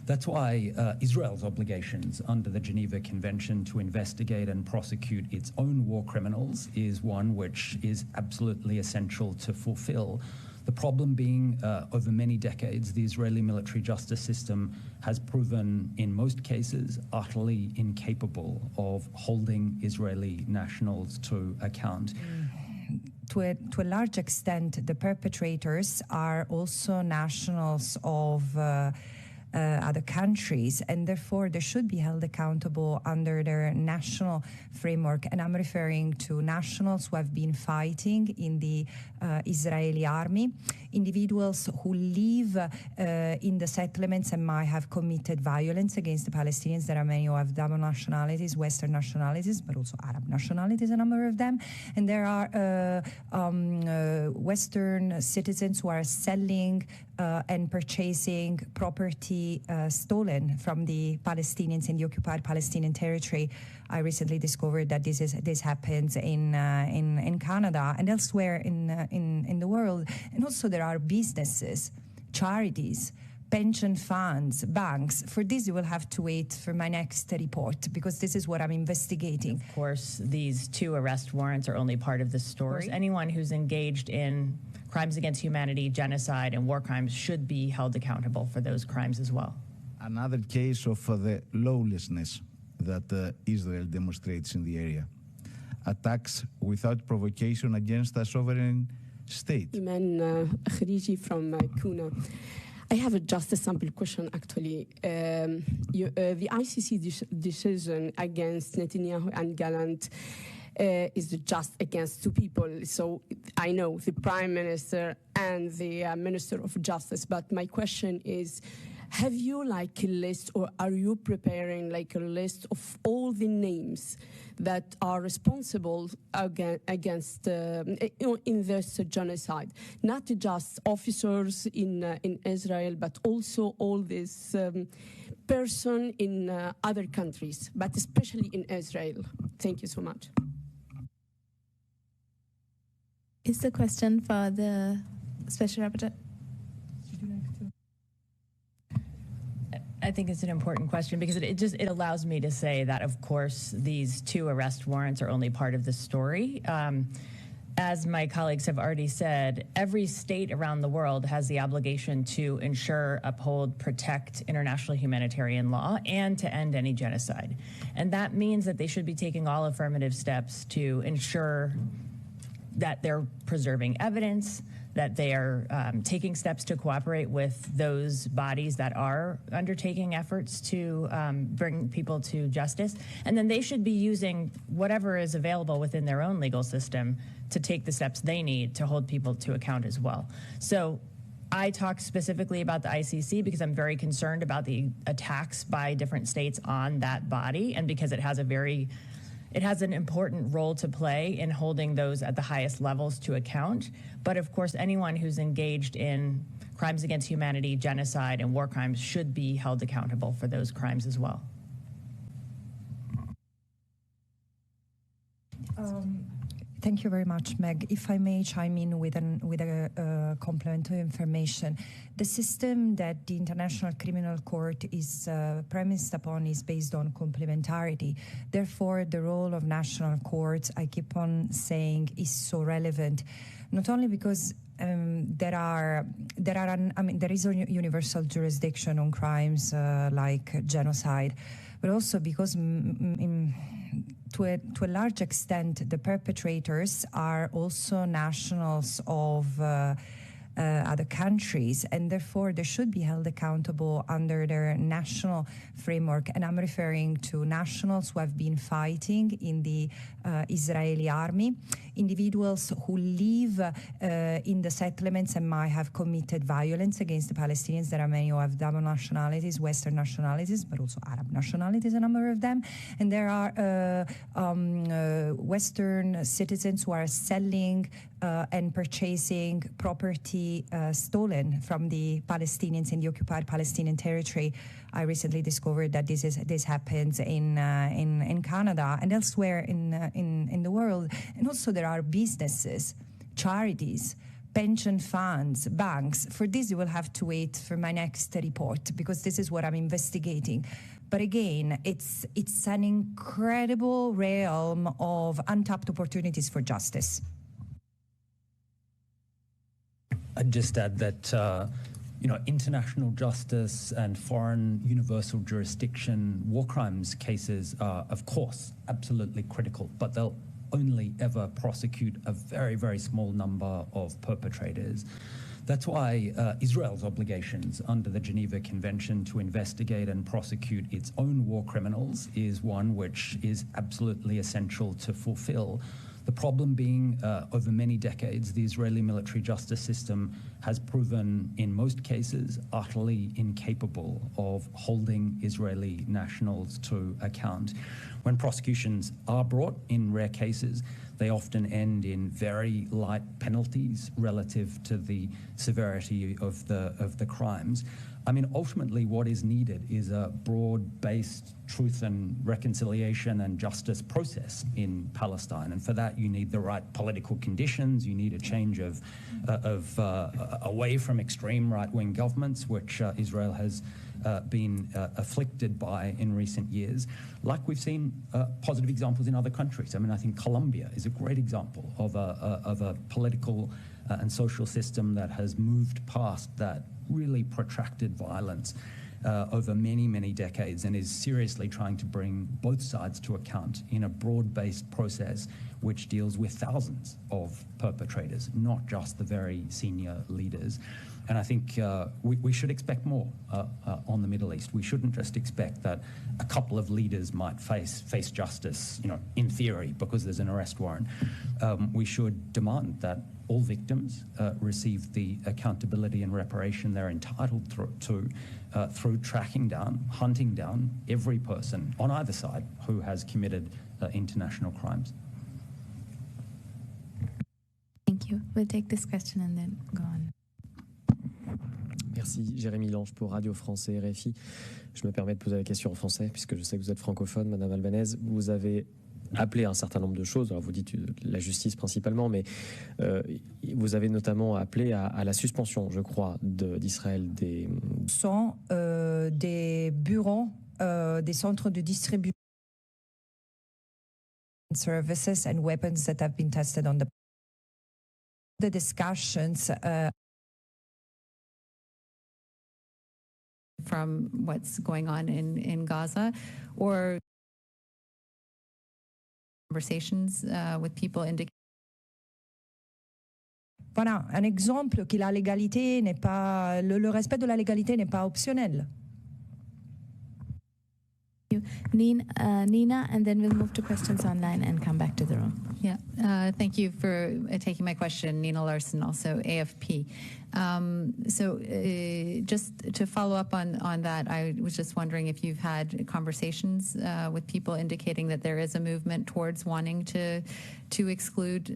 That's why Israel's obligations under the Geneva Convention to investigate and prosecute its own war criminals is one which is absolutely essential to fulfill. The problem being, over many decades, the Israeli military justice system has proven, in most cases, utterly incapable of holding Israeli nationals to account. To a large extent, the perpetrators are also nationals of other countries, and therefore they should be held accountable under their national framework. And I'm referring to nationals who have been fighting in the Israeli army, individuals who live in the settlements and might have committed violence against the Palestinians. There are many who have double nationalities, Western nationalities, but also Arab nationalities, a number of them. And there are Western citizens who are selling and purchasing property stolen from the Palestinians in the occupied Palestinian territory. I recently discovered that this happens in Canada and elsewhere in the world. And also there are businesses, charities, pension funds, banks. For this, you will have to wait for my next report, because this is what I'm investigating. Of course, these 2 arrest warrants are only part of the story. Anyone who's engaged in crimes against humanity, genocide, and war crimes should be held accountable for those crimes as well. Another case of the lawlessness that Israel demonstrates in the area. Attacks without provocation against a sovereign state. Iman Khariji from Kuna. I have just a simple question, actually. The ICC decision against Netanyahu and Gallant is just against 2 people. So I know the Prime Minister and the Minister of Justice, but my question is, have you a list, or are you preparing a list of all the names that are responsible against in this genocide? Not just officers in Israel, but also all these person in other countries, but especially in Israel. Thank you so much. Is the question for the Special Rapporteur? I think it's an important question, because it allows me to say that, of course, these 2 arrest warrants are only part of the story. As my colleagues have already said, every state around the world has the obligation to ensure, uphold, protect international humanitarian law and to end any genocide. And that means that they should be taking all affirmative steps to ensure that they're preserving evidence, that they are taking steps to cooperate with those bodies that are undertaking efforts to bring people to justice. And then they should be using whatever is available within their own legal system to take the steps they need to hold people to account as well. So I talk specifically about the ICC because I'm very concerned about the attacks by different states on that body, and because it has an important role to play in holding those at the highest levels to account. But of course, anyone who's engaged in crimes against humanity, genocide, and war crimes should be held accountable for those crimes as well. Thank you very much, Meg. If I may chime in with a complementary information. The system that the International Criminal Court is premised upon is based on complementarity. Therefore, the role of national courts, I keep on saying, is so relevant, not only because there is a universal jurisdiction on crimes like genocide, but also because to a large extent, the perpetrators are also nationals of other countries, and therefore they should be held accountable under their national framework. And I'm referring to nationals who have been fighting in the Israeli army, individuals who live in the settlements and might have committed violence against the Palestinians. There are many who have double nationalities, Western nationalities, but also Arab nationalities, a number of them. And there are Western citizens who are selling and purchasing property stolen from the Palestinians in the occupied Palestinian territory. I recently discovered that this happens in Canada and elsewhere in the world. And also there are businesses, charities, pension funds, banks. For this, you will have to wait for my next report because this is what I'm investigating. But again, it's an incredible realm of untapped opportunities for justice. I'd just add that international justice and foreign universal jurisdiction war crimes cases are, of course, absolutely critical, but they'll only ever prosecute a very, very small number of perpetrators. That's why Israel's obligations under the Geneva Convention to investigate and prosecute its own war criminals is one which is absolutely essential to fulfill. The problem being, over many decades, the Israeli military justice system has proven, in most cases, utterly incapable of holding Israeli nationals to account. When prosecutions are brought, in rare cases, they often end in very light penalties relative to the severity of the crimes. I mean, ultimately, what is needed is a broad-based truth and reconciliation and justice process in Palestine, and for that, you need the right political conditions. You need a change of away from extreme right-wing governments, which Israel has been afflicted by in recent years. Like we've seen positive examples in other countries. I mean, I think Colombia is a great example of a political and social system that has moved past that really protracted violence over many, many decades and is seriously trying to bring both sides to account in a broad-based process which deals with thousands of perpetrators, not just the very senior leaders. And I think we should expect more on the Middle East. We shouldn't just expect that a couple of leaders might face justice, in theory, because there's an arrest warrant. We should demand that all victims receive the accountability and reparation they're entitled to through tracking down, hunting down every person on either side who has committed international crimes. Thank you. We'll take this question and then go on. Merci, Jérémy Lange pour Radio France et RFI. Je me permets de poser la question en français, puisque je sais que vous êtes francophone, Madame Albanese. Vous avez appelé un certain nombre de choses. Alors vous dites la justice principalement, mais vous avez notamment appelé à la suspension, je crois, d'Israël des... Sont des bureaux, des centres de distribution services and weapons that have been tested on the discussions from what's going on in Gaza, or conversations with people indicating. Voilà, un exemple que la légalité n'est pas, le respect de la légalité n'est pas optionnel. Nina, and then we'll move to questions online and come back to the room. Yeah, thank you for taking my question, Nina Larson, also AFP. Just to follow up on that, I was just wondering if you've had conversations with people indicating that there is a movement towards wanting to exclude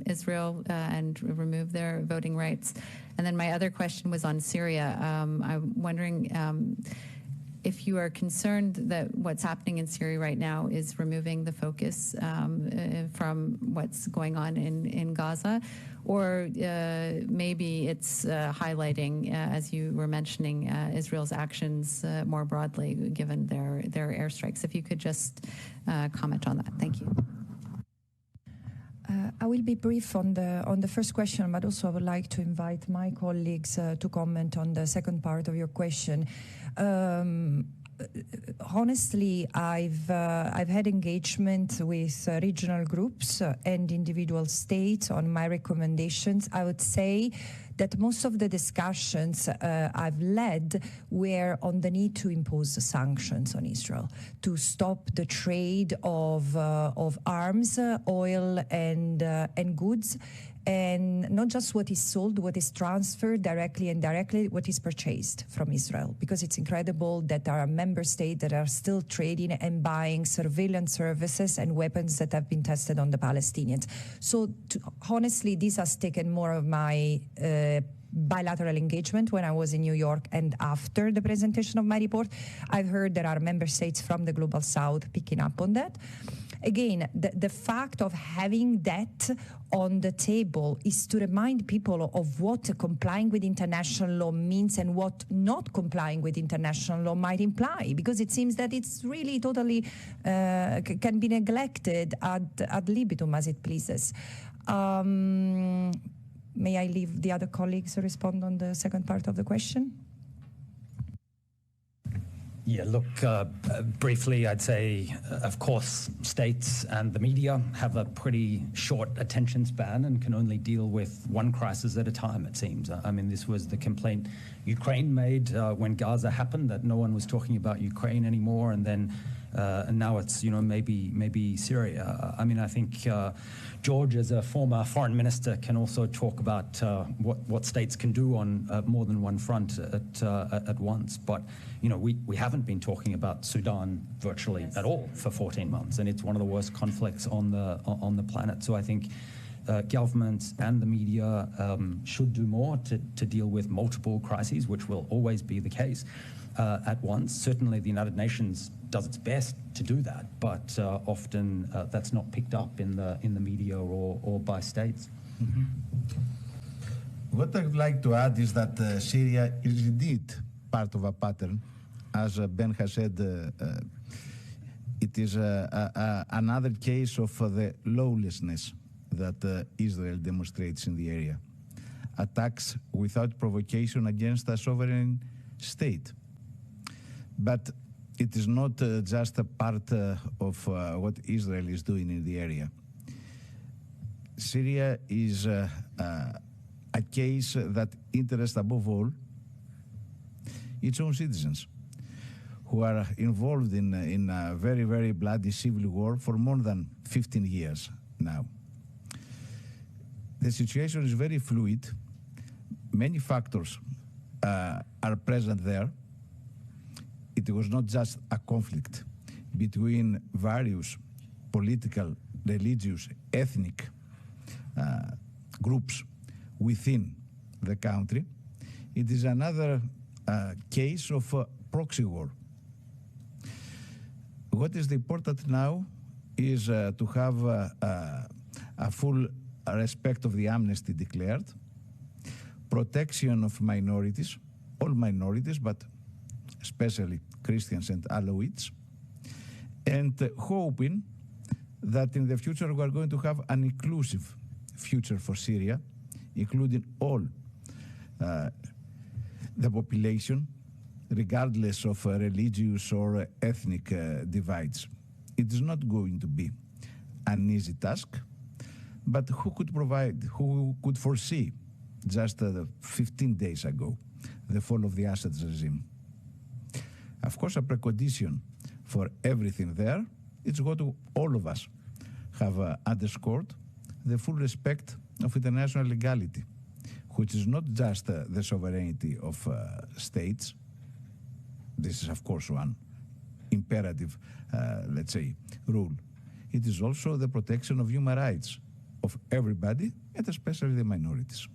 Israel and remove their voting rights. And then my other question was on Syria. I'm wondering if you are concerned that what's happening in Syria right now is removing the focus from what's going on in Gaza, or maybe it's highlighting, as you were mentioning, Israel's actions more broadly, given their airstrikes. If you could just comment on that. Thank you. I will be brief on the first question, but also I would like to invite my colleagues to comment on the second part of your question. Honestly, I've had engagement with regional groups and individual states on my recommendations. I would say that most of the discussions I've led were on the need to impose sanctions on Israel to stop the trade of arms, oil, and goods. And not just what is sold, what is transferred directly and indirectly, what is purchased from Israel. Because it's incredible that there are member states that are still trading and buying surveillance services and weapons that have been tested on the Palestinians. So honestly, this has taken more of my bilateral engagement when I was in New York and after the presentation of my report. I've heard there are member states from the Global South picking up on that. Again, the fact of having that on the table is to remind people of what complying with international law means and what not complying with international law might imply, because it seems that it's really totally can be neglected ad libitum as it pleases. May I leave the other colleagues to respond on the second part of the question? Yeah, look, briefly, I'd say, of course, states and the media have a pretty short attention span and can only deal with one crisis at a time, it seems. I mean, this was the complaint Ukraine made when Gaza happened, that no one was talking about Ukraine anymore, and then and now it's, maybe Syria. I mean, I think George, as a former foreign minister, can also talk about what states can do on more than one front at once. But, we haven't been talking about Sudan virtually at all for 14 months, and it's one of the worst conflicts on the planet. So I think governments and the media should do more to deal with multiple crises, which will always be the case at once. Certainly the United Nations does its best to do that, but often that's not picked up in the media or by states. Mm-hmm. What I'd like to add is that Syria is indeed part of a pattern. As Ben has said, it is another case of the lawlessness that Israel demonstrates in the area. Attacks without provocation against a sovereign state. But it is not just a part of what Israel is doing in the area. Syria is a case that interests above all its own citizens, who are involved in a very, very bloody civil war for more than 15 years now. The situation is very fluid. Many factors are present there. It was not just a conflict between various political, religious, ethnic groups within the country. It is another case of proxy war. What is important now is to have a full respect of the amnesty declared, protection of minorities, all minorities, but especially Christians and Alawites, and hoping that in the future we are going to have an inclusive future for Syria, including all the population, regardless of religious or ethnic divides. It is not going to be an easy task, but who could foresee just 15 days ago the fall of the Assad regime? Of course, a precondition for everything there is what all of us have underscored, the full respect of international legality, which is not just the sovereignty of states. This is, of course, one imperative, let's say, rule. It is also the protection of human rights of everybody, and especially the minorities.